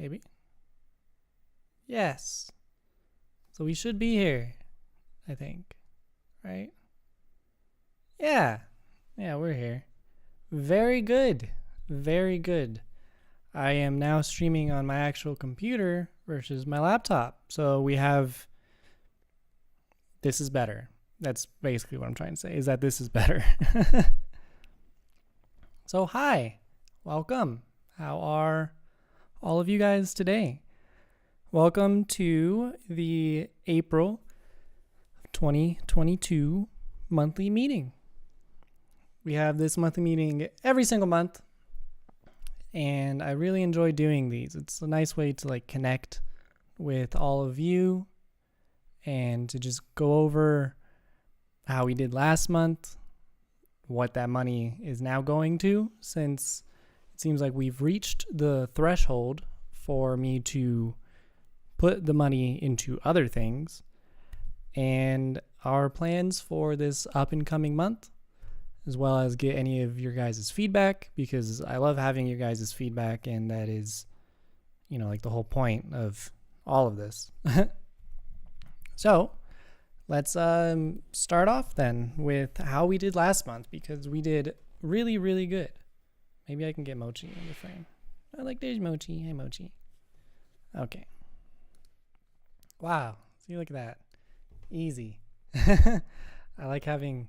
Maybe. Yes. So we should be here, I think. Right? Yeah. Yeah, we're here. Very good. Very good. I am now streaming on my actual computer versus my laptop. So we have... This is better. That's basically what I'm trying to say, is that this is better. So hi. Welcome. How are all of you guys today? Welcome to the April 2022 monthly meeting. We have this monthly meeting every single month, and I really enjoy doing these. It's a nice way to connect with all of you and to just go over how we did last month, what that money is now going to, since it seems like we've reached the threshold for me to put the money into other things, and our plans for this up and coming month, as well as get any of your guys' feedback, because I love having your guys' feedback, and that is, the whole point of all of this. So let's start off then with how we did last month, because we did really, really good. Maybe I can get Mochi in the frame. There's Mochi. Hey, Mochi. Okay. Wow. See, look at that. Easy. I like having...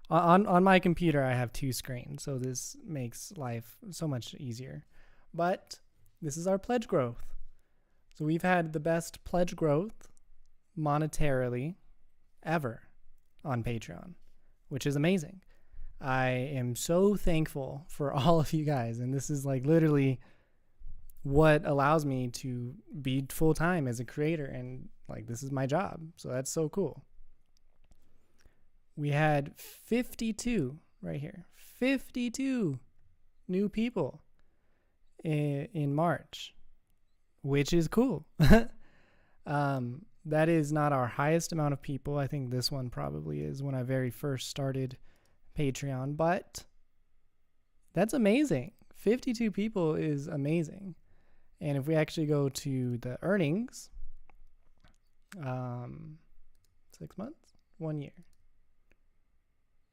On my computer, I have two screens, so this makes life so much easier. But this is our pledge growth. So we've had the best pledge growth monetarily ever on Patreon, which is amazing. I am so thankful for all of you guys, and this is literally what allows me to be full-time as a creator, and this is my job, so that's so cool. We had 52 right here, 52 new people in March, which is cool. That is not our highest amount of people. I think this one probably is when I very first started Patreon, but that's amazing. 52 people is amazing. And if we actually go to the earnings, 6 months, 1 year.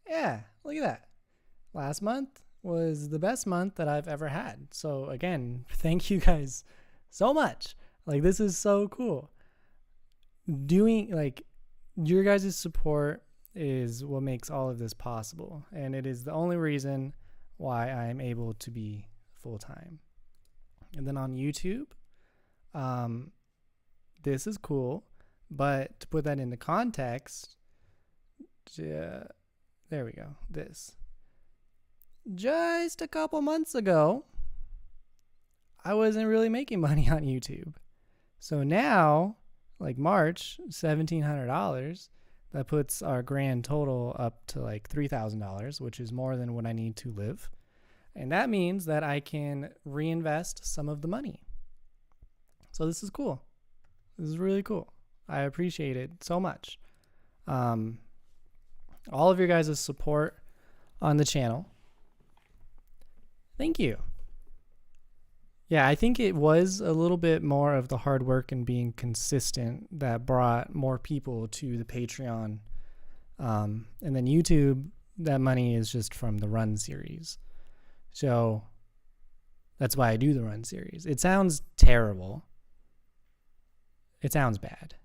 Yeah, look at that. Last month was the best month that I've ever had. So again, thank you guys so much. This is so cool. Doing your guys' support is what makes all of this possible, and it is the only reason why I'm able to be full-time. And then on YouTube, this is cool, but to put that into context, there we go. This just a couple months ago, I wasn't really making money on YouTube. So now, March, $1,700, that puts our grand total up to $3,000, which is more than what I need to live. And that means that I can reinvest some of the money. So this is cool. This is really cool. I appreciate it so much. All of your guys' support on the channel. Thank you. Yeah, I think it was a little bit more of the hard work and being consistent that brought more people to the Patreon. And then YouTube, that money is just from the Run series. So that's why I do the Run series. It sounds terrible. It sounds bad.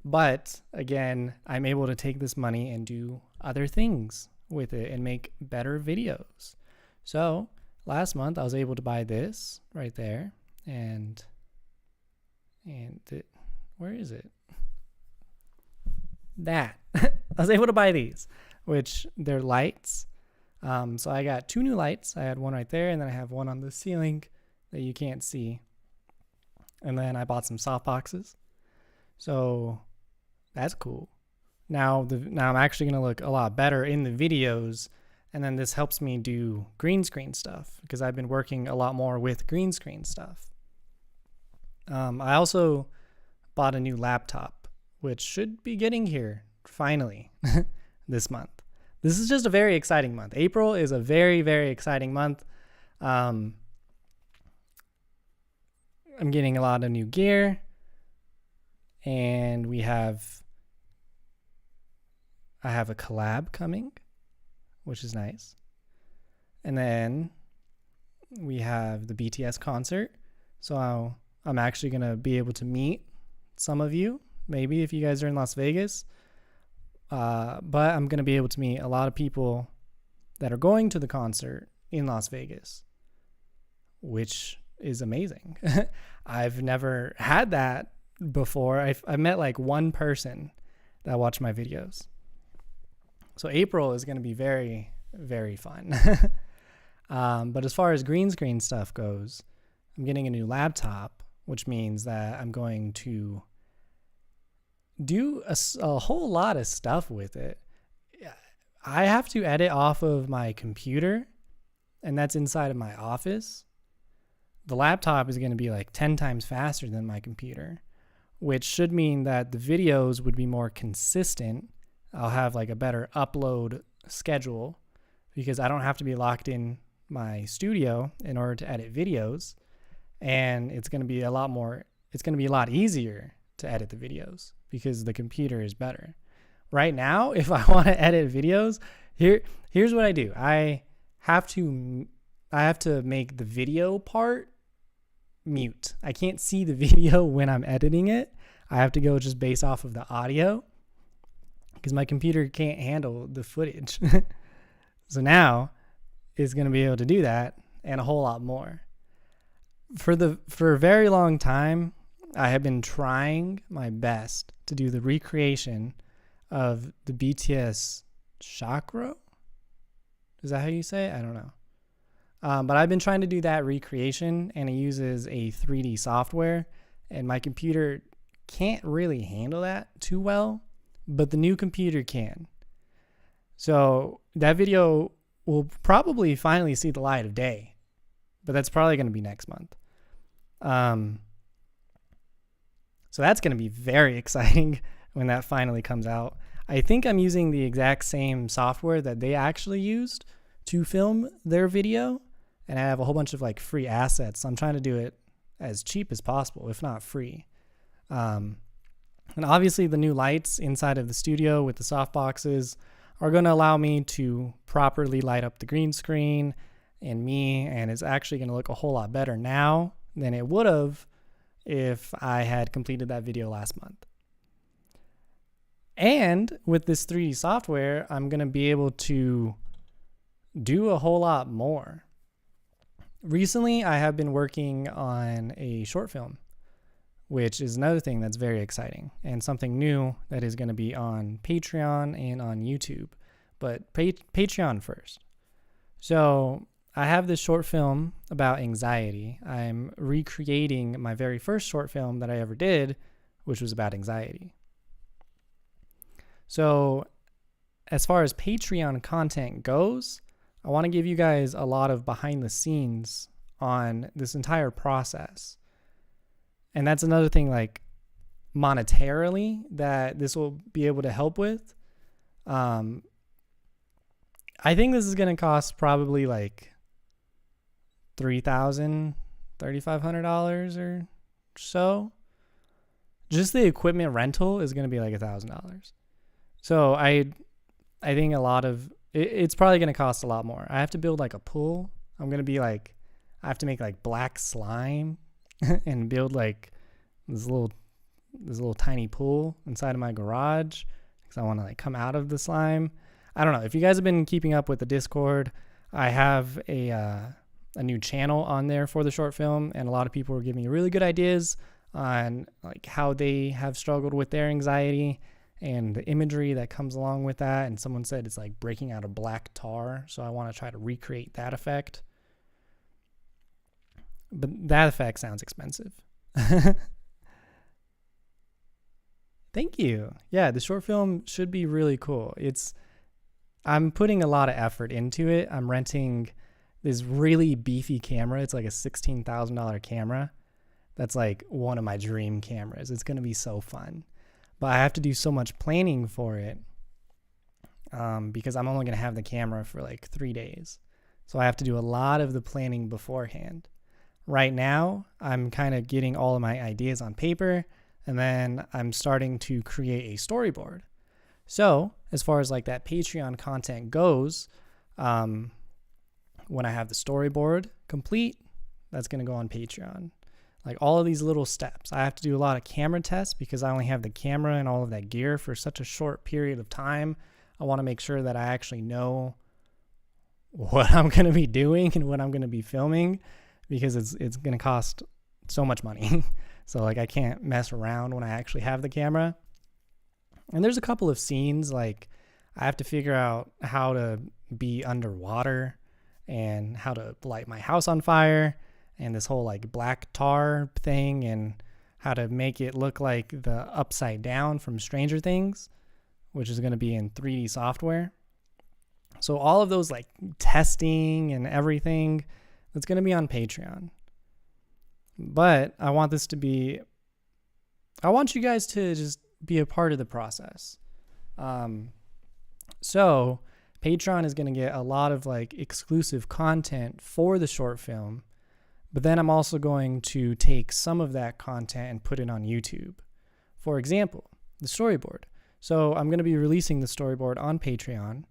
But again, I'm able to take this money and do other things with it and make better videos. So last month I was able to buy this right there, and where is it? That. I was able to buy these, which they're lights. So I got 2 new lights. I had one right there, and then I have one on the ceiling that you can't see. And then I bought some softboxes. So that's cool. Now I'm actually going to look a lot better in the videos, and then this helps me do green screen stuff because I've been working a lot more with green screen stuff. I also bought a new laptop, which should be getting here finally this month. This is just a very exciting month. April is a very, very exciting month. I'm getting a lot of new gear, and I have a collab coming, which is nice. And then we have the BTS concert. So I'm actually going to be able to meet some of you, maybe if you guys are in Las Vegas. But I'm going to be able to meet a lot of people that are going to the concert in Las Vegas, which is amazing. I've never had that before. I met like one person that watched my videos. So April is going to be very, very fun. But as far as green screen stuff goes, I'm getting a new laptop, which means that I'm going to do a whole lot of stuff with it. I have to edit off of my computer, and that's inside of my office. The laptop is going to be like 10 times faster than my computer, which should mean that the videos would be more consistent. I'll have like a better upload schedule because I don't have to be locked in my studio in order to edit videos. And it's going to be a lot easier to edit the videos because the computer is better. Right now, if I want to edit videos, here's what I do. I have to make the video part mute. I can't see the video when I'm editing it. I have to go just based off of the audio because my computer can't handle the footage. So now it's going to be able to do that and a whole lot more. For a very long time, I have been trying my best to do the recreation of the BTS chakra. Is that how you say it? I don't know. But I've been trying to do that recreation, and it uses a 3D software, and my computer can't really handle that too well, but the new computer can. So that video will probably finally see the light of day, but that's probably going to be next month. So that's going to be very exciting when that finally comes out. I think I'm using the exact same software that they actually used to film their video, and I have a whole bunch of like free assets. So I'm trying to do it as cheap as possible, if not free. And obviously the new lights inside of the studio with the soft boxes are going to allow me to properly light up the green screen and me, and it's actually going to look a whole lot better now than it would have if I had completed that video last month. And with this 3D software, I'm going to be able to do a whole lot more. Recently, I have been working on a short film, which is another thing that's very exciting and something new that is going to be on Patreon and on YouTube. But Patreon first. So I have this short film about anxiety. I'm recreating my very first short film that I ever did, which was about anxiety. So as far as Patreon content goes, I want to give you guys a lot of behind the scenes on this entire process. And that's another thing, like monetarily, that this will be able to help with. I think this is going to cost probably like $3,000, $3,500 or so. Just the equipment rental is going to be like $1,000. So I think a lot of it's probably going to cost a lot more. I have to build like a pool. I have to make like black slime and build like this little tiny pool inside of my garage because I want to like come out of the slime. I don't know if you guys have been keeping up with the Discord. I have a new channel on there for the short film, and a lot of people were giving me really good ideas on like how they have struggled with their anxiety and the imagery that comes along with that. And someone said it's like breaking out of black tar, so I want to try to recreate that effect. But that effect sounds expensive. Thank you. Yeah, the short film should be really cool. I'm putting a lot of effort into it. I'm renting this really beefy camera. It's like a $16,000 camera. That's like one of my dream cameras. It's going to be so fun. But I have to do so much planning for it because I'm only going to have the camera for like 3 days. So I have to do a lot of the planning beforehand. right now I'm kind of getting all of my ideas on paper, and then I'm starting to create a storyboard. So as far as like that Patreon content goes, when I have the storyboard complete, that's going to go on Patreon. Like all of these little steps. I have to do a lot of camera tests because I only have the camera and all of that gear for such a short period of time. I want to make sure that I actually know what I'm going to be doing and what I'm going to be filming, because it's going to cost so much money. So like I can't mess around when I actually have the camera. And there's a couple of scenes, like I have to figure out how to be underwater and how to light my house on fire, and this whole like black tar thing, and how to make it look like the Upside Down from Stranger Things, which is going to be in 3D software. So all of those like testing and everything, that's going to be on Patreon. But I want you guys to just be a part of the process. So Patreon is going to get a lot of like exclusive content for the short film, but then I'm also going to take some of that content and put it on YouTube. For example, the storyboard. So I'm going to be releasing the storyboard on Patreon,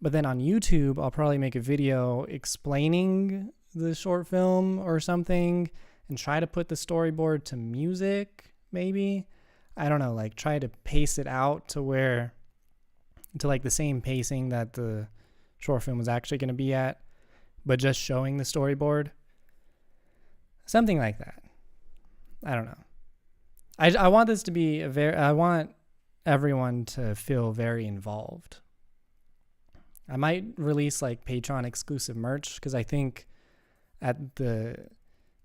but then on YouTube, I'll probably make a video explaining the short film or something and try to put the storyboard to music, maybe. I don't know, like try to pace it out to like the same pacing that the short film was actually going to be at, but just showing the storyboard. Something like that. I don't know. I want this to be I want everyone to feel very involved. I might release like Patreon exclusive merch, because I think at the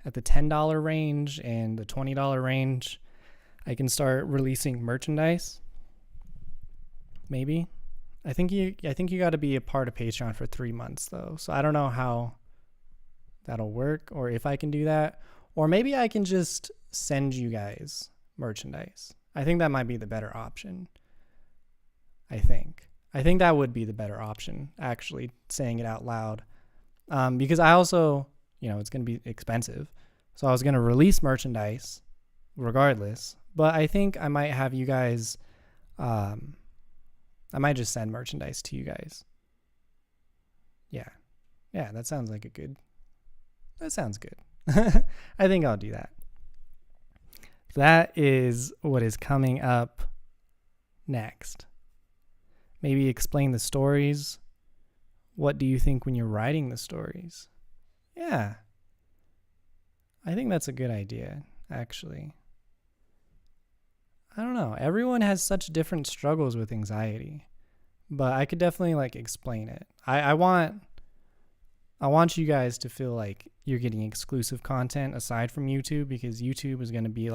$10 range and the $20 range, I can start releasing merchandise. Maybe. I think you got to be a part of Patreon for 3 months though. So I don't know how that'll work, or if I can do that, or maybe I can just send you guys merchandise. I think that might be the better option. I think that would be the better option, actually, saying it out loud. Because I also, it's going to be expensive. So I was going to release merchandise regardless, but I think I might have you guys, I might just send merchandise to you guys. Yeah, that sounds good. I think I'll do that. That is what is coming up next. Maybe explain the stories. What do you think when you're writing the stories? Yeah. I think that's a good idea, actually. I don't know. Everyone has such different struggles with anxiety, but I could definitely explain it. I want you guys to feel like you're getting exclusive content aside from YouTube, because YouTube is going to be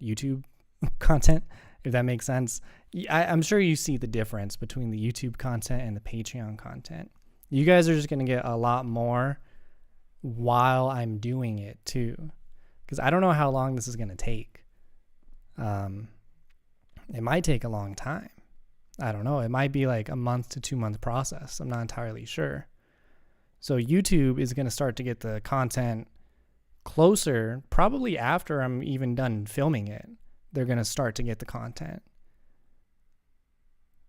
YouTube content, if that makes sense. I'm sure you see the difference between the YouTube content and the Patreon content. You guys are just going to get a lot more while I'm doing it too, because I don't know how long this is going to take. It might take a long time. I don't know. It might be a month to 2 month process. I'm not entirely sure. So YouTube is going to start to get the content closer, probably after I'm even done filming it. They're going to start to get the content.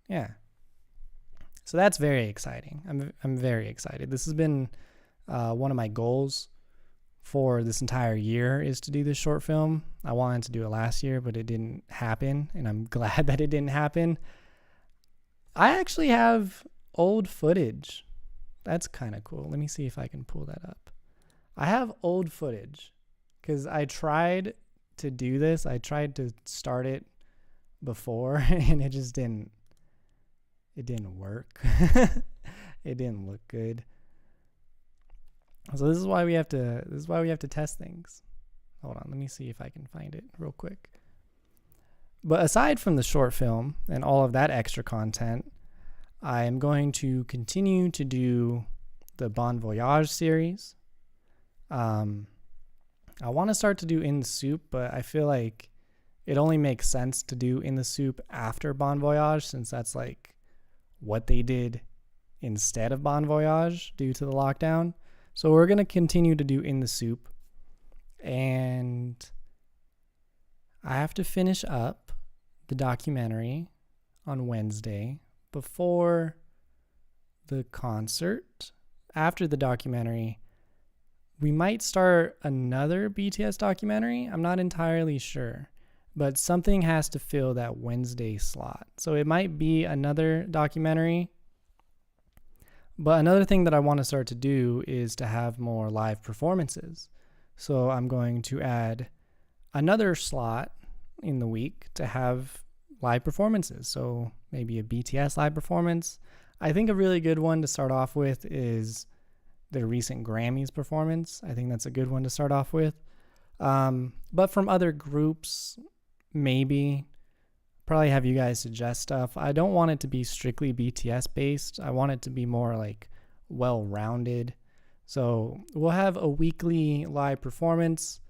Yeah. So that's very exciting. I'm very excited. This has been one of my goals for this entire year, is to do this short film. I wanted to do it last year, but it didn't happen, and I'm glad that it didn't happen. I actually have old footage. That's kind of cool. Let me see if I can pull that up. I have old footage because I tried to do this. I tried to start it before and it just didn't work. It didn't look good. So this is why we have to test things. Hold on, let me see if I can find it real quick. But aside from the short film and all of that extra content, I am going to continue to do the Bon Voyage series. I want to start to do In the Soup, but I feel like it only makes sense to do In the Soup after Bon Voyage, since that's what they did instead of Bon Voyage due to the lockdown. So we're going to continue to do In the Soup. And I have to finish up the documentary on Wednesday before the concert. After the documentary, we might start another BTS documentary. I'm not entirely sure, but something has to fill that Wednesday slot. So it might be another documentary. But another thing that I want to start to do is to have more live performances. So I'm going to add another slot in the week to have live performances. So maybe a BTS live performance. I think a really good one to start off with is their recent Grammys performance. I think that's a good one to start off with. But from other groups, maybe probably have you guys suggest stuff. I don't want it to be strictly BTS based. I want it to be more like well-rounded. So we'll have a weekly live performance,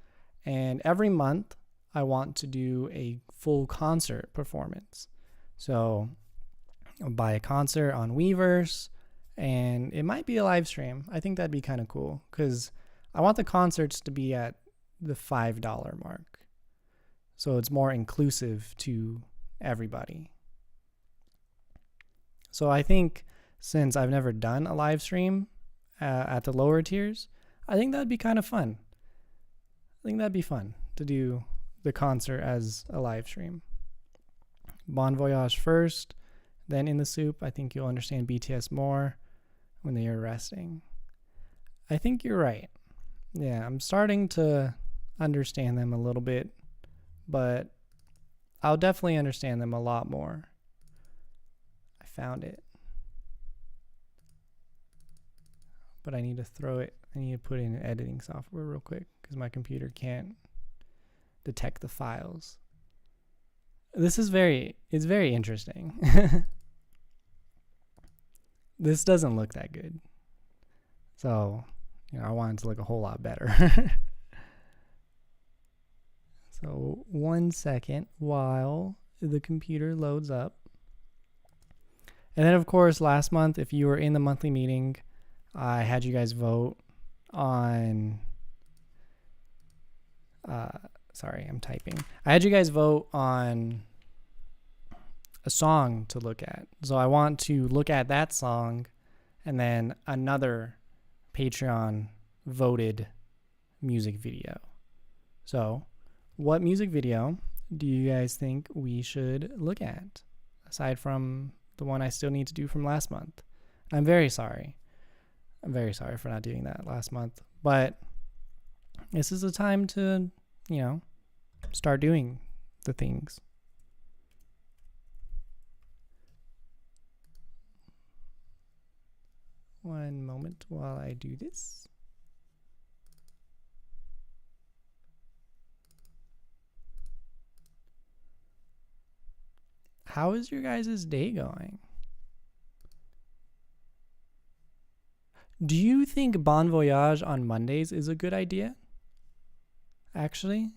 and every month I want to do a full concert performance. So I'll buy a concert on Weverse, and it might be a live stream. I think that'd be kind of cool because I want the concerts to be at the $5 mark. So it's more inclusive to everybody. So I think since I've never done a live stream at the lower tiers, I think that'd be kind of fun. I think that'd be fun to do the concert as a live stream. Bon Voyage first, then In the Soup. I think you'll understand BTS more when they are resting. I think you're right. Yeah, I'm starting to understand them a little bit, but I'll definitely understand them a lot more. I found it. But I need to throw it. I need to put in editing software real quick because my computer can't detect the files. It's very interesting. This doesn't look that good. So, I want it to look a whole lot better. So 1 second while the computer loads up. And then, of course, last month, if you were in the monthly meeting, I had you guys vote on... sorry, I'm typing. I had you guys vote on a song to look at. So I want to look at that song and then another Patreon voted music video. So what music video do you guys think we should look at aside from the one I still need to do from last month? I'm very sorry. I'm very sorry for not doing that last month, but this is the time to, start doing the things. One moment while I do this. How is your guys' day going? Do you think Bon Voyage on Mondays is a good idea? Actually?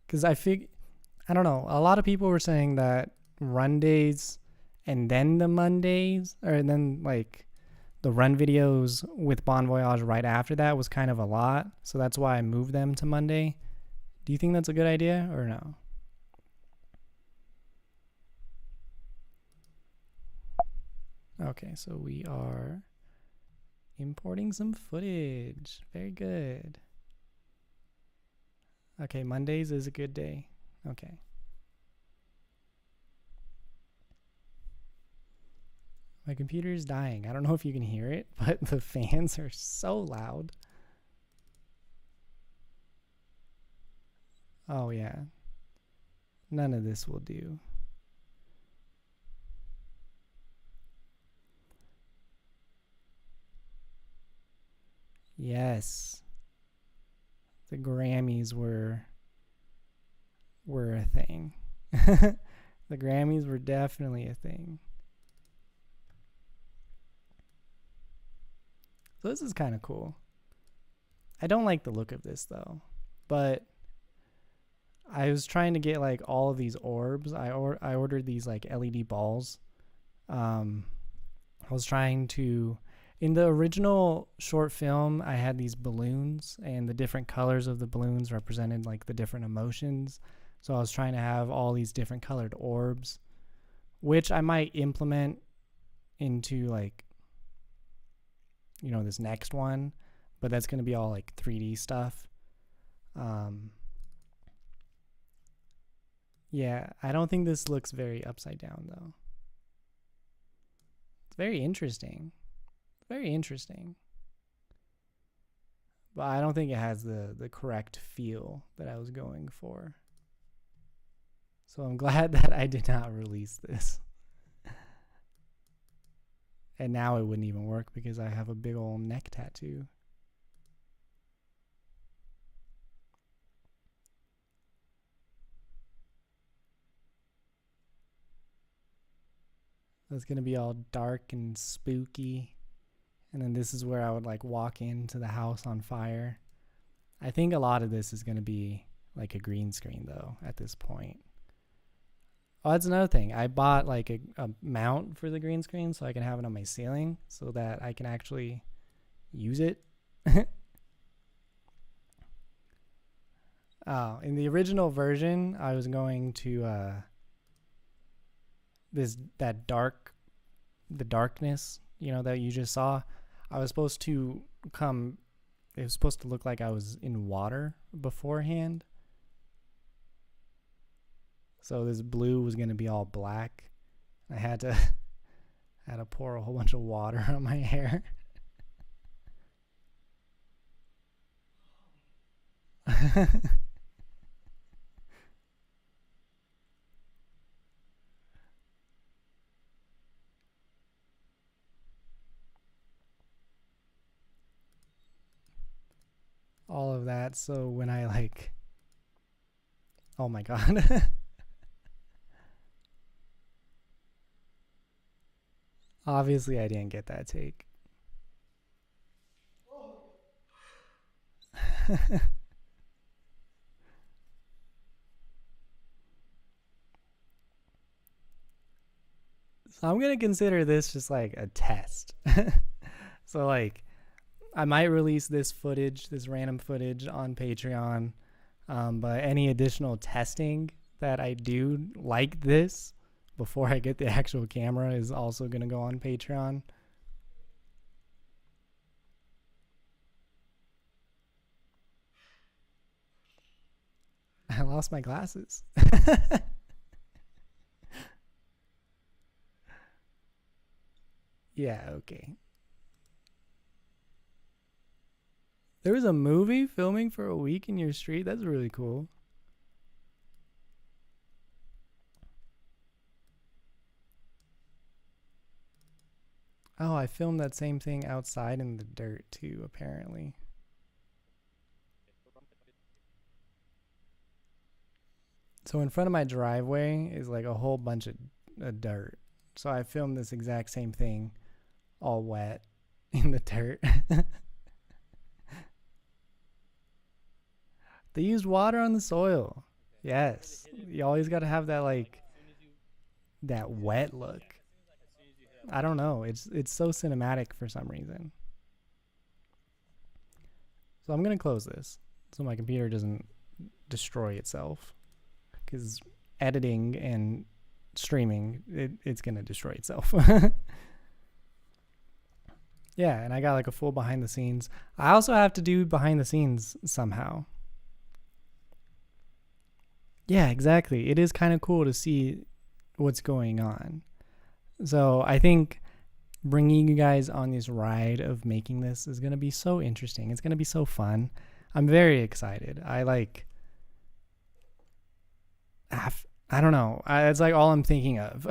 Because I don't know. A lot of people were saying that run days and then the Mondays, or then like the run videos with Bon Voyage right after that was kind of a lot. So that's why I moved them to Monday. Do you think that's a good idea or no? Okay, so we are importing some footage. Very good. Okay, Mondays is a good day. Okay. My computer is dying. I don't know if you can hear it, but the fans are so loud. Oh, yeah. None of this will do. Yes. The Grammys were a thing. The Grammys were definitely a thing. So this is kind of cool. I don't like the look of this though, but I was trying to get like all of these orbs. I ordered these like LED balls. I was trying to In the original short film, I had these balloons, and the different colors of the balloons represented like the different emotions. So I was trying to have all these different colored orbs, which I might implement into like, this next one, but that's going to be all like 3D stuff. Yeah, I don't think this looks very upside down though. It's very interesting. Very interesting. But I don't think it has the correct feel that I was going for. So I'm glad that I did not release this. And now it wouldn't even work because I have a big old neck tattoo. It's going to be all dark and spooky. And then this is where I would like walk into the house on fire. I think a lot of this is going to be like a green screen though at this point. Oh, that's another thing. I bought like a mount for the green screen so I can have it on my ceiling so that I can actually use it. In the original version, I was going to the darkness, that you just saw. I was supposed to it was supposed to look like I was in water beforehand. So this blue was going to be all black. I had to pour a whole bunch of water on my hair. All of that. So when I oh my God. Obviously I didn't get that take. So I'm going to consider this just like a test. So like I might release this random footage on Patreon. But any additional testing that I do like this before I get the actual camera is also going to go on Patreon. I lost my glasses. Yeah, okay. There was a movie filming for a week in your street? That's really cool. Oh, I filmed that same thing outside in the dirt too, apparently. So in front of my driveway is like a whole bunch of dirt. So I filmed this exact same thing all wet in the dirt. They used water on the soil. Yes. You always got to have that that wet look. I don't know. It's so cinematic for some reason. So I'm going to close this so my computer doesn't destroy itself, because editing and streaming, it's going to destroy itself. Yeah, and I got like a full behind the scenes. I also have to do behind the scenes somehow. Yeah, exactly. It is kind of cool to see what's going on. So I think bringing you guys on this ride of making this is going to be so interesting. It's going to be so fun. I'm very excited. I don't know. It's like all I'm thinking of.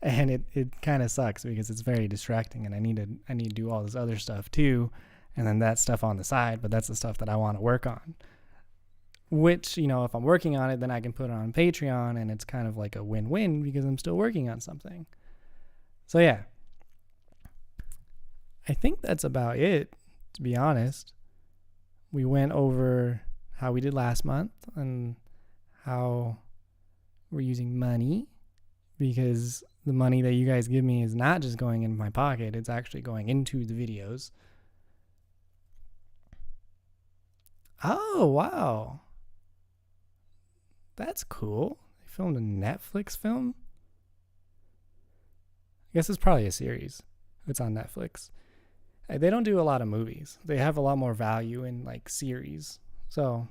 And it kind of sucks because it's very distracting, and I need to do all this other stuff too, and then that stuff on the side, but that's the stuff that I want to work on. Which, if I'm working on it, then I can put it on Patreon, and it's kind of like a win-win because I'm still working on something. So yeah, I think that's about it, to be honest. We went over how we did last month and how we're using money because the money that you guys give me is not just going in my pocket, it's actually going into the videos. Oh, wow. That's cool. They filmed a Netflix film? I guess it's probably a series. It's on Netflix. They don't do a lot of movies. They have a lot more value in like series. So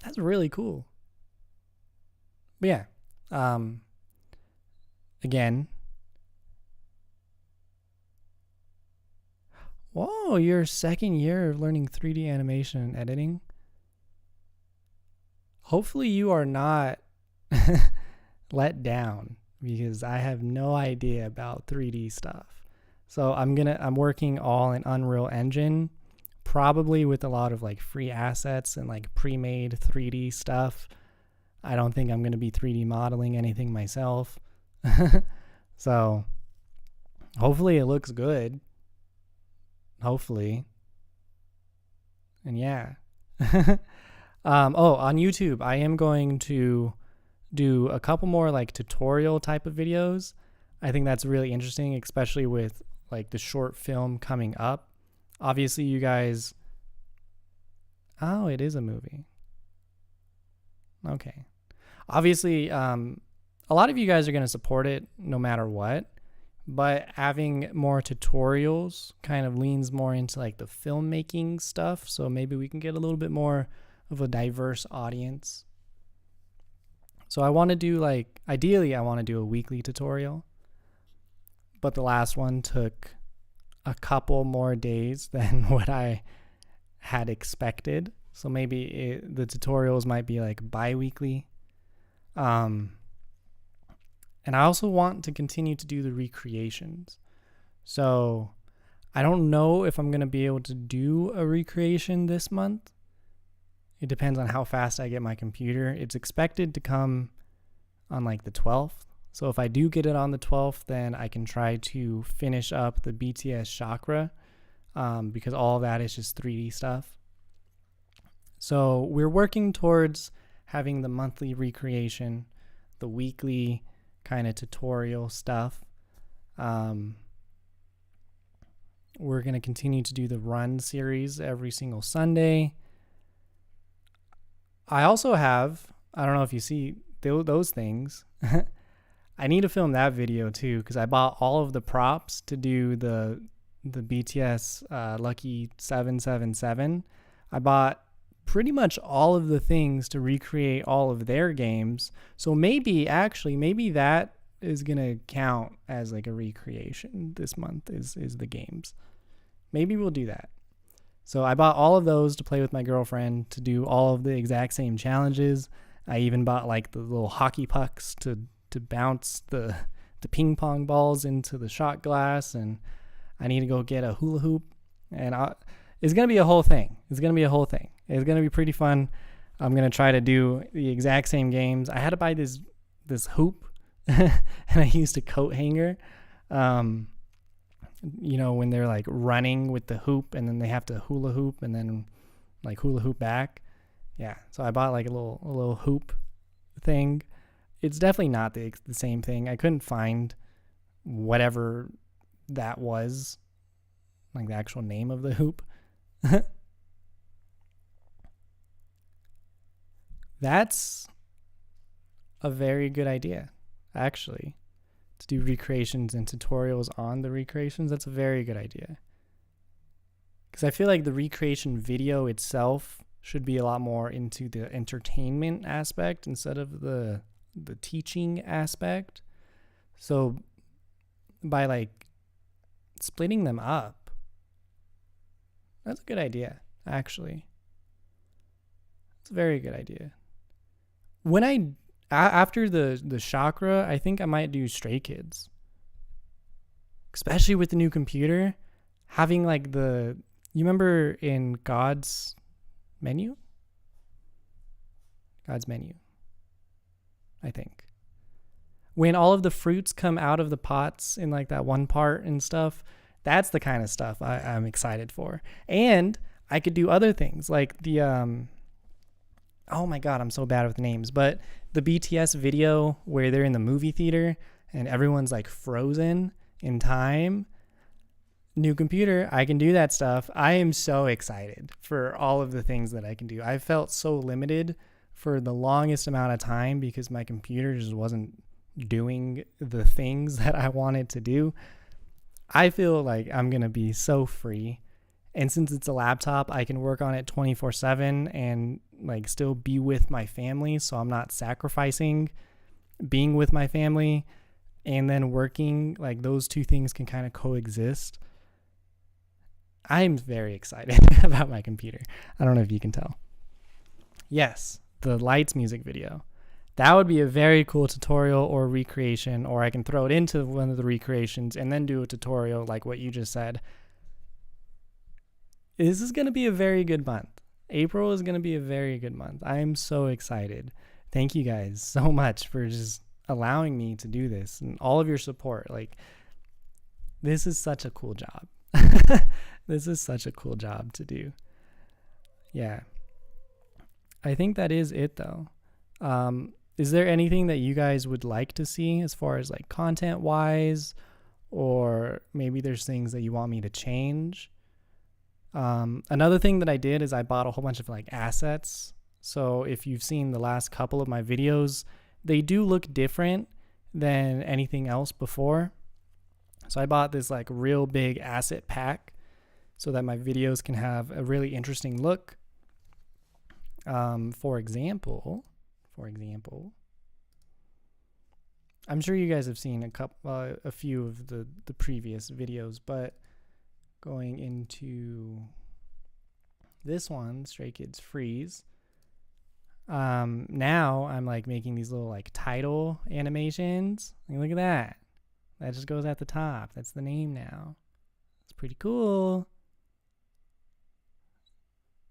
that's really cool. But yeah. Again. Whoa, your second year of learning 3D animation and editing. Hopefully you are not let down, because I have no idea about 3D stuff. So I'm working all in Unreal Engine, probably with a lot of like free assets and like pre-made 3D stuff. I don't think I'm going to be 3D modeling anything myself. So hopefully it looks good. Hopefully. And yeah. On YouTube, I am going to do a couple more like tutorial type of videos. I think that's really interesting, especially with like the short film coming up. Obviously you guys, it is a movie. Okay. Obviously, a lot of you guys are going to support it no matter what, but having more tutorials kind of leans more into like the filmmaking stuff. So maybe we can get a little bit more of a diverse audience. So I want to do ideally I want to do a weekly tutorial, but the last one took a couple more days than what I had expected. So maybe the tutorials might be like bi-weekly. And I also want to continue to do the recreations. So I don't know if I'm going to be able to do a recreation this month. It depends on how fast I get my computer. It's expected to come on like the 12th. So if I do get it on the 12th, then I can try to finish up the BTS chakra, because all of that is just 3D stuff. So we're working towards having the monthly recreation, the weekly kind of tutorial stuff. We're going to continue to do the run series every single Sunday. I also have, I don't know if you see those things. I need to film that video too, because I bought all of the props to do the BTS Lucky 777. I bought pretty much all of the things to recreate all of their games. So maybe that is going to count as like a recreation this month is the games. Maybe we'll do that. So I bought all of those to play with my girlfriend, to do all of the exact same challenges. I even bought like the little hockey pucks to bounce the ping pong balls into the shot glass, and I need to go get a hula hoop, and it's going to be a whole thing. It's going to be pretty fun. I'm going to try to do the exact same games. I had to buy this hoop and I used a coat hanger. When they're like running with the hoop and then they have to hula hoop and then like hula hoop back. Yeah. So I bought like a little hoop thing. It's definitely not the same thing. I couldn't find whatever that was, like the actual name of the hoop. That's a very good idea, actually, to do recreations and tutorials on the recreations. That's a very good idea. Because I feel like the recreation video itself should be a lot more into the entertainment aspect instead of the teaching aspect. So by like splitting them up, that's a good idea, actually. It's a very good idea. When after the chakra, I think I might do Stray Kids. Especially with the new computer, having like you remember in God's menu, I think. When all of the fruits come out of the pots in like that one part and stuff, that's the kind of stuff I'm excited for. And I could do other things like the, oh my God, I'm so bad with names, but the BTS video where they're in the movie theater and everyone's like frozen in time. New computer, I can do that stuff. I am so excited for all of the things that I can do. I felt so limited for the longest amount of time because my computer just wasn't doing the things that I wanted to do. I feel like I'm going to be so free. And since it's a laptop, I can work on it 24/7 and like still be with my family. So I'm not sacrificing being with my family and then working. Like those two things can kind of coexist. I'm very excited about my computer. I don't know if you can tell. Yes, the Lights music video. That would be a very cool tutorial or recreation, or I can throw it into one of the recreations and then do a tutorial like what you just said. This is going to be a very good month. April is going to be a very good month. I am so excited. Thank you guys so much for just allowing me to do this and all of your support. Like, this is such a cool job. This is such a cool job to do. Yeah. I think that is it though. Is there anything that you guys would like to see as far as like content wise, or maybe there's things that you want me to change? Another thing that I did is I bought a whole bunch of like assets. So if you've seen the last couple of my videos, they do look different than anything else before. So I bought this like real big asset pack so that my videos can have a really interesting look. For example, I'm sure you guys have seen a few of the previous videos, but going into this one, Stray Kids Freeze, now I'm like making these little like title animations. Like, look at that. That just goes at the top. That's the name now. It's pretty cool.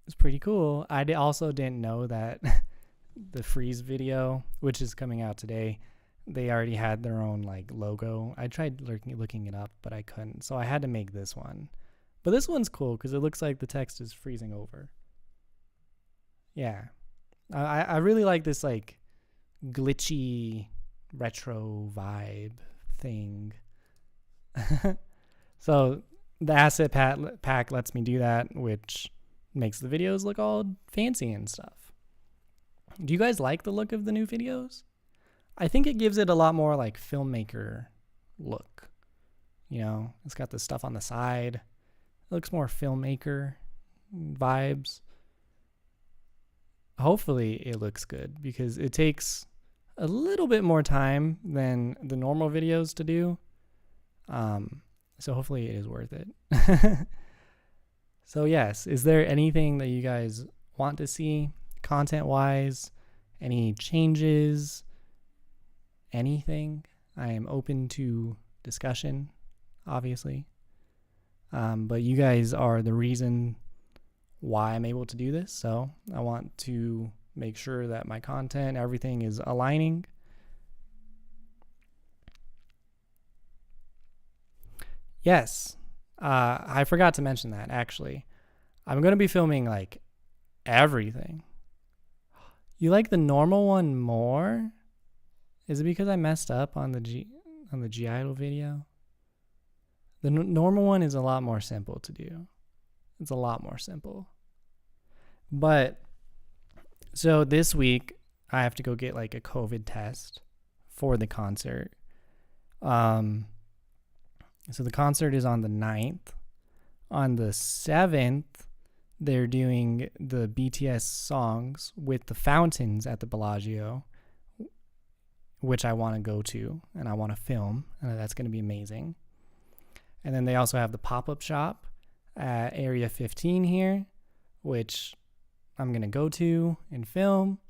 It's pretty cool. I also didn't know that the Freeze video, which is coming out today, they already had their own like logo. I tried looking it up, but I couldn't. So I had to make this one. But this one's cool because it looks like the text is freezing over. Yeah. I really like this like glitchy retro vibe thing. So the asset pack lets me do that, which makes the videos look all fancy and stuff. Do you guys like the look of the new videos? I think it gives it a lot more like filmmaker look. You know, it's got the stuff on the side. It looks more filmmaker vibes. Hopefully it looks good because it takes a little bit more time than the normal videos to do. So hopefully it is worth it. So yes, is there anything that you guys want to see content-wise? Any changes? Anything? I am open to discussion, obviously. But you guys are the reason why I'm able to do this. So I want to make sure that my content, everything is aligning. Yes. I forgot to mention that, actually. I'm going to be filming, like, everything. You like the normal one more? Is it because I messed up on the G-Idol video? The normal one is a lot more simple to do. It's a lot more simple. But, so this week, I have to go get, like, a COVID test for the concert. So the concert is on the 9th. On the 7th, they're doing the BTS songs with the fountains at the Bellagio, which I want to go to and I want to film. And that's going to be amazing. And then they also have the pop-up shop at Area 15 here, which I'm going to go to and film.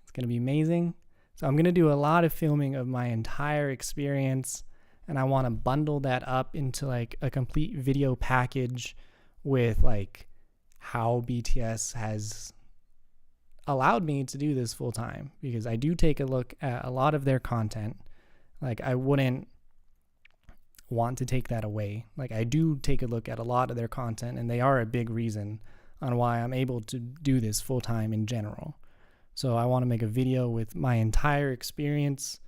It's going to be amazing. So I'm going to do a lot of filming of my entire experience. And I want to bundle that up into like a complete video package with like how BTS has allowed me to do this full time, because I do take a look at a lot of their content. Like I wouldn't want to take that away. Like I do take a look at a lot of their content, and they are a big reason on why I'm able to do this full time in general. So I want to make a video with my entire experience.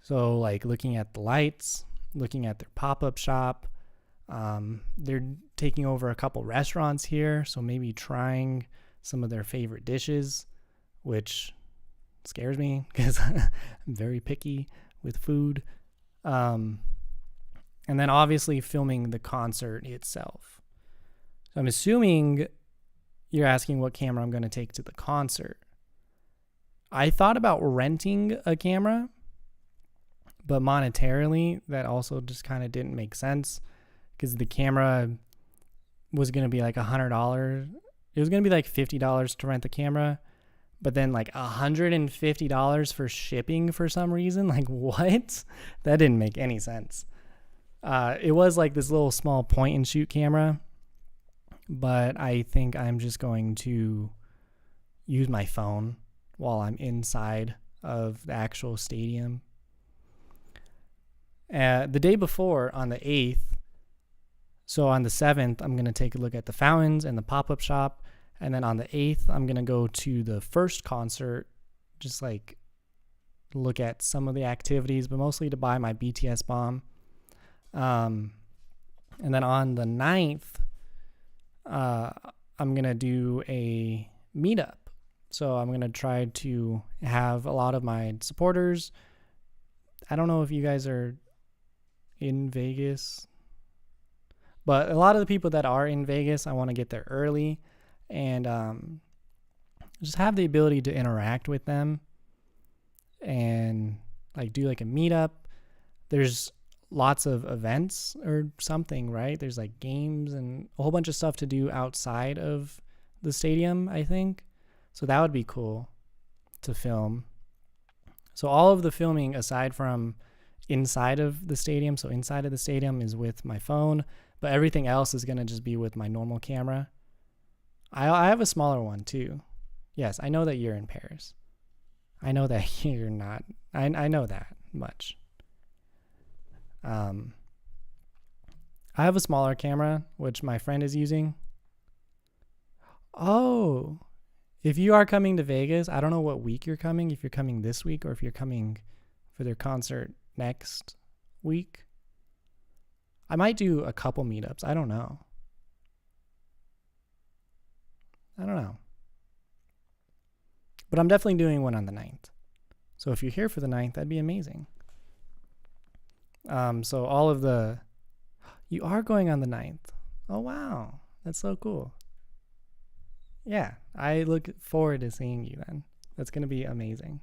So like looking at the lights, looking at their pop-up shop. They're taking over a couple restaurants here, so maybe trying some of their favorite dishes, which scares me because I'm very picky with food. And then obviously filming the concert itself. So I'm assuming you're asking what camera I'm going to take to the concert. I thought about renting a camera, but monetarily, that also just kind of didn't make sense because the camera was going to be like $100. It was going to be like $50 to rent the camera, but then like $150 for shipping for some reason. Like, what? That didn't make any sense. It was like this little small point and shoot camera, but I think I'm just going to use my phone while I'm inside of the actual stadium. The day before, on the 8th, so on the 7th, I'm going to take a look at the fountains and the pop-up shop. And then on the 8th, I'm going to go to the first concert, just like look at some of the activities, but mostly to buy my BTS bomb. And then on the 9th, I'm going to do a meetup. So I'm going to try to have a lot of my supporters. I don't know if you guys are in Vegas, but a lot of the people that are in Vegas, I want to get there early and just have the ability to interact with them and like do like a meetup. There's lots of events or something, right? There's like games and a whole bunch of stuff to do outside of the stadium, I think. So that would be cool to film. So all of the filming aside from inside of the stadium, so inside of the stadium is with my phone, but everything else is going to just be with my normal camera. I have a smaller one too. Yes, I know that you're in Paris. I know that you're not. I know that much. I have a smaller camera, which my friend is using. Oh, if you are coming to Vegas, I don't know what week you're coming, if you're coming this week or if you're coming for their concert next week. I might do a couple meetups. I don't know. But I'm definitely doing one on the 9th. So if you're here for the 9th, that'd be amazing. So all of the... You are going on the 9th. Oh, wow. That's so cool. Yeah, I look forward to seeing you then. That's going to be amazing.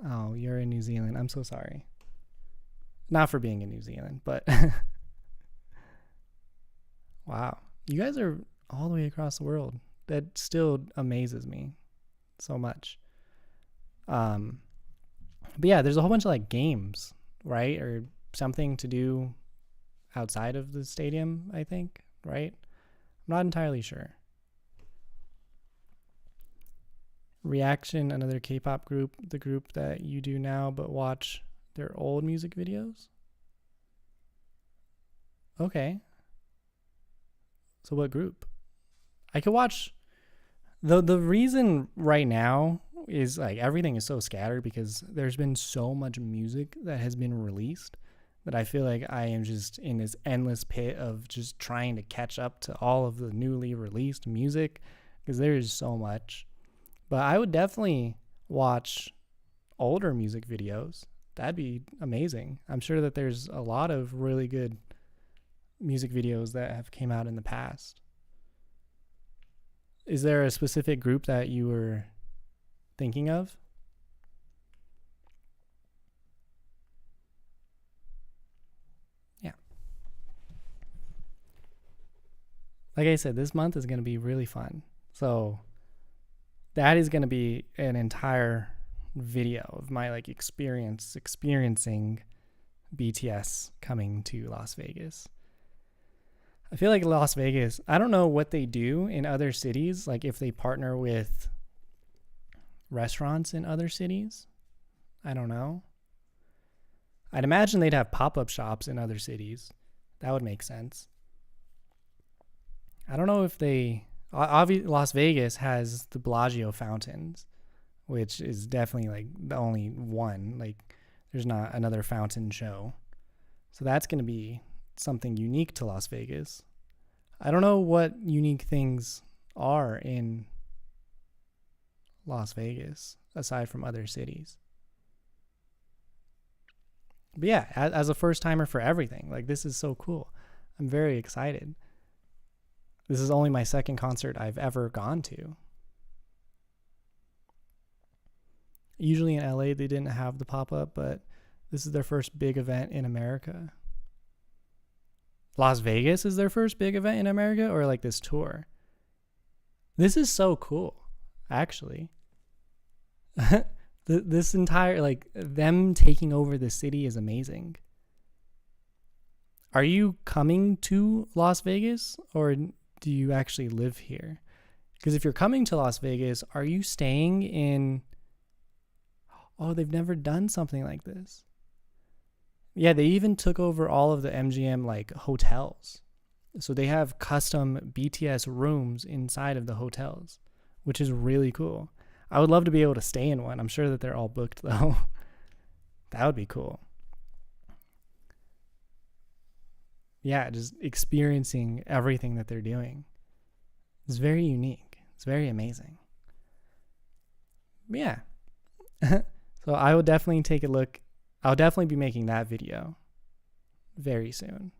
Oh, you're in New Zealand. I'm so sorry. Not for being in New Zealand, but... Wow. You guys are all the way across the world. That still amazes me so much. But yeah, there's a whole bunch of like games, right? Or something to do outside of the stadium, I think, right? I'm not entirely sure. Reaction, another K-pop group, the group that you do now but watch their old music videos. Okay. So what group? I could watch the reason right now is like everything is so scattered because there's been so much music that has been released that I feel like I am just in this endless pit of just trying to catch up to all of the newly released music because there is so much. But I would definitely watch older music videos. That'd be amazing. I'm sure that there's a lot of really good music videos that have came out in the past. Is there a specific group that you were thinking of? Yeah. Like I said, this month is going to be really fun. So that is going to be an entire video of my like experiencing BTS coming to Las Vegas. I feel like Las Vegas, I don't know what they do in other cities, like if they partner with restaurants in other cities. I don't know. I'd imagine they'd have pop-up shops in other cities. That would make sense. I don't know if they... Las Vegas has the Bellagio fountains, which is definitely like the only one. Like, there's not another fountain show. So that's going to be something unique to Las Vegas. I don't know what unique things are in Las Vegas aside from other cities. But yeah, as a first timer for everything, like, this is so cool. I'm very excited. This is only my second concert I've ever gone to. Usually in LA, they didn't have the pop-up, but this is their first big event in America. Las Vegas is their first big event in America, or like this tour? This is so cool, actually. This entire, like, them taking over the city is amazing. Are you coming to Las Vegas, or do you actually live here? Because if you're coming to Las Vegas, are you staying in... Oh, they've never done something like this. Yeah, they even took over all of the MGM, like, hotels. So they have custom BTS rooms inside of the hotels, which is really cool. I would love to be able to stay in one. I'm sure that they're all booked, though. That would be cool. Yeah, just experiencing everything that they're doing. It's very unique. It's very amazing. But yeah. So I will definitely take a look. I'll definitely be making that video very soon.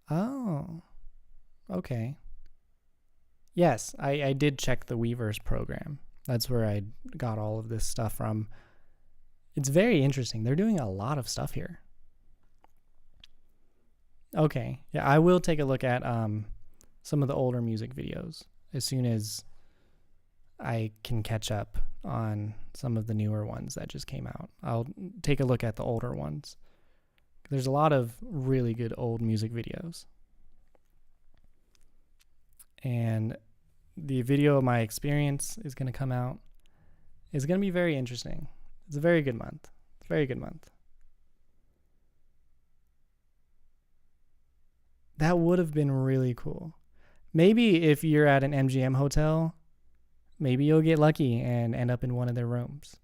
Oh, okay. Yes, I did check the Weverse program. That's where I got all of this stuff from. It's very interesting. They're doing a lot of stuff here. Okay. Yeah, I will take a look at some of the older music videos as soon as I can catch up on some of the newer ones that just came out. I'll take a look at the older ones. There's a lot of really good old music videos. And the video of my experience is going to come out. It's going to be very interesting. It's a very good month. It's a very good month. That would have been really cool. Maybe if you're at an MGM hotel, maybe you'll get lucky and end up in one of their rooms.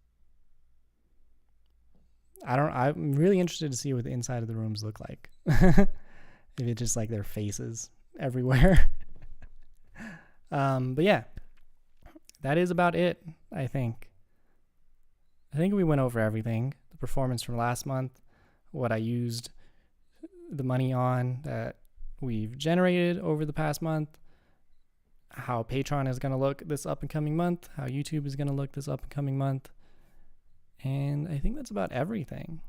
I'm really interested to see what the inside of the rooms look like. If it's just like their faces everywhere. But yeah, that is about it, I think. I think we went over everything. The performance from last month, what I used the money on that we've generated over the past month, how Patreon is going to look this up and coming month, how YouTube is going to look this up and coming month. And I think that's about everything.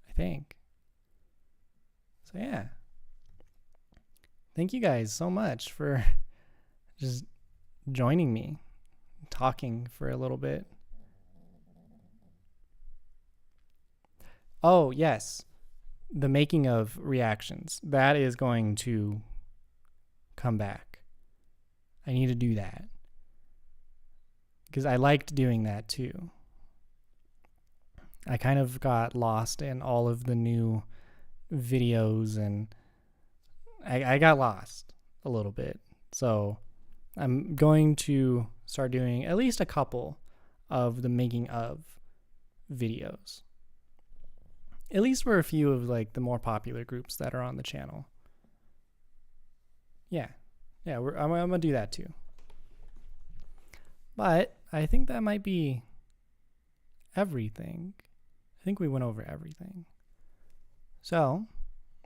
I think. So yeah. Thank you guys so much for just joining me, talking for a little bit. Oh, yes. The making of reactions. That is going to come back. I need to do that. Because I liked doing that too. I kind of got lost in all of the new videos, and I got lost a little bit. So I'm going to start doing at least a couple of the making of videos. At least for a few of like the more popular groups that are on the channel. Yeah, I'm going to do that too. But I think that might be everything. I think we went over everything. So,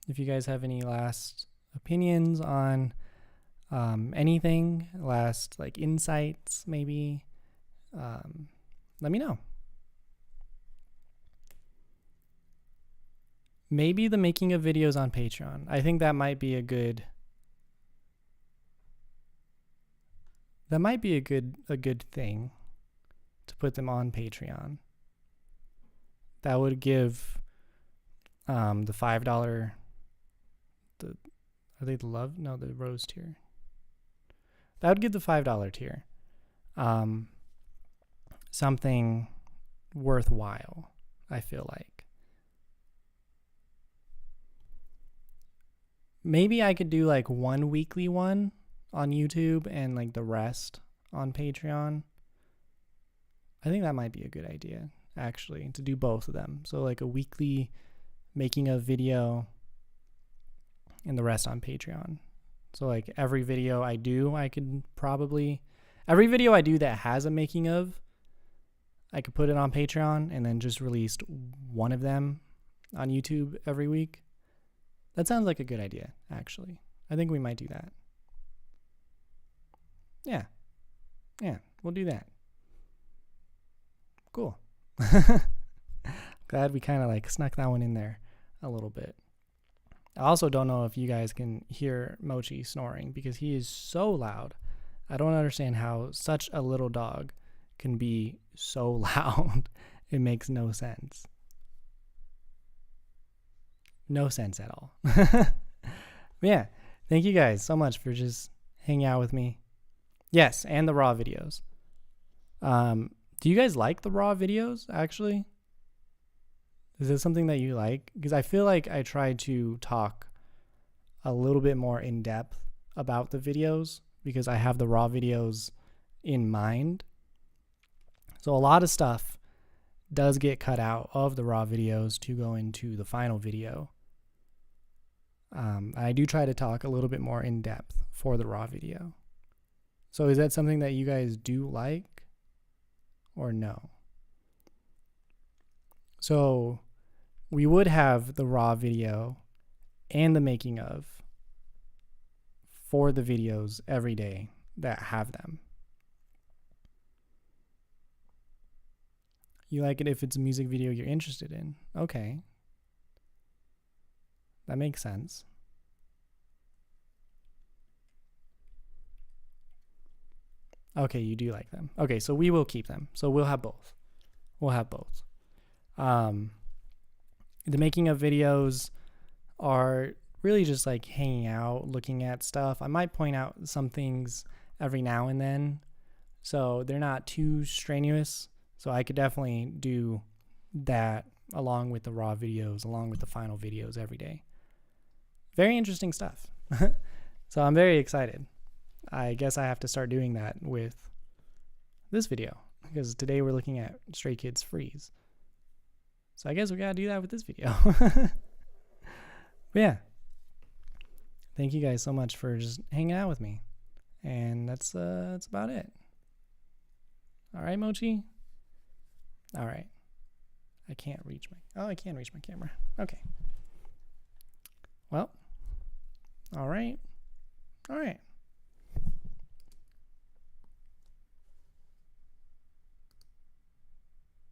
if you guys have any last opinions on anything, last like insights maybe, let me know. Maybe the making of videos on Patreon. I think that might be a good thing to put them on Patreon. That would give the $5 are they the love? No, the rose tier. That would give the $5 tier something worthwhile, I feel like. maybe I could do like one weekly one on YouTube and like the rest on Patreon. I think that might be a good idea, actually, to do both of them. So like a weekly making of video and the rest on Patreon. So like every video I do, every video I do that has a making of, I could put it on Patreon and then just release one of them on YouTube every week. That sounds like a good idea, actually. I think we might do that. Yeah, we'll do that. Cool. Glad we kind of like snuck that one in there a little bit. I also don't know if you guys can hear Mochi snoring because he is so loud. I don't understand how such a little dog can be so loud. It makes no sense. No sense at all. Yeah, thank you guys so much for just hanging out with me. Yes, and the raw videos. Do you guys like the raw videos, actually? Is this something that you like? Because I feel like I tried to talk a little bit more in depth about the videos because I have the raw videos in mind. So a lot of stuff does get cut out of the raw videos to go into the final video. I do try to talk a little bit more in depth for the raw video. So is that something that you guys do like or no? So we would have the raw video and the making of for the videos every day that have them. You like it if it's a music video you're interested in. Okay. That makes sense. Okay, you do like them. Okay, so we will keep them. So we'll have both. The making of videos are really just like hanging out, looking at stuff. I might point out some things every now and then, so they're not too strenuous. So I could definitely do that along with the raw videos, along with the final videos every day. Very interesting stuff. So I'm very excited. I guess I have to start doing that with this video because today we're looking at Stray Kids Freeze. So I guess we gotta do that with this video. But yeah. Thank you guys so much for just hanging out with me. And that's about it. All right, Mochi? All right. I can reach my camera. Okay. Well. All right.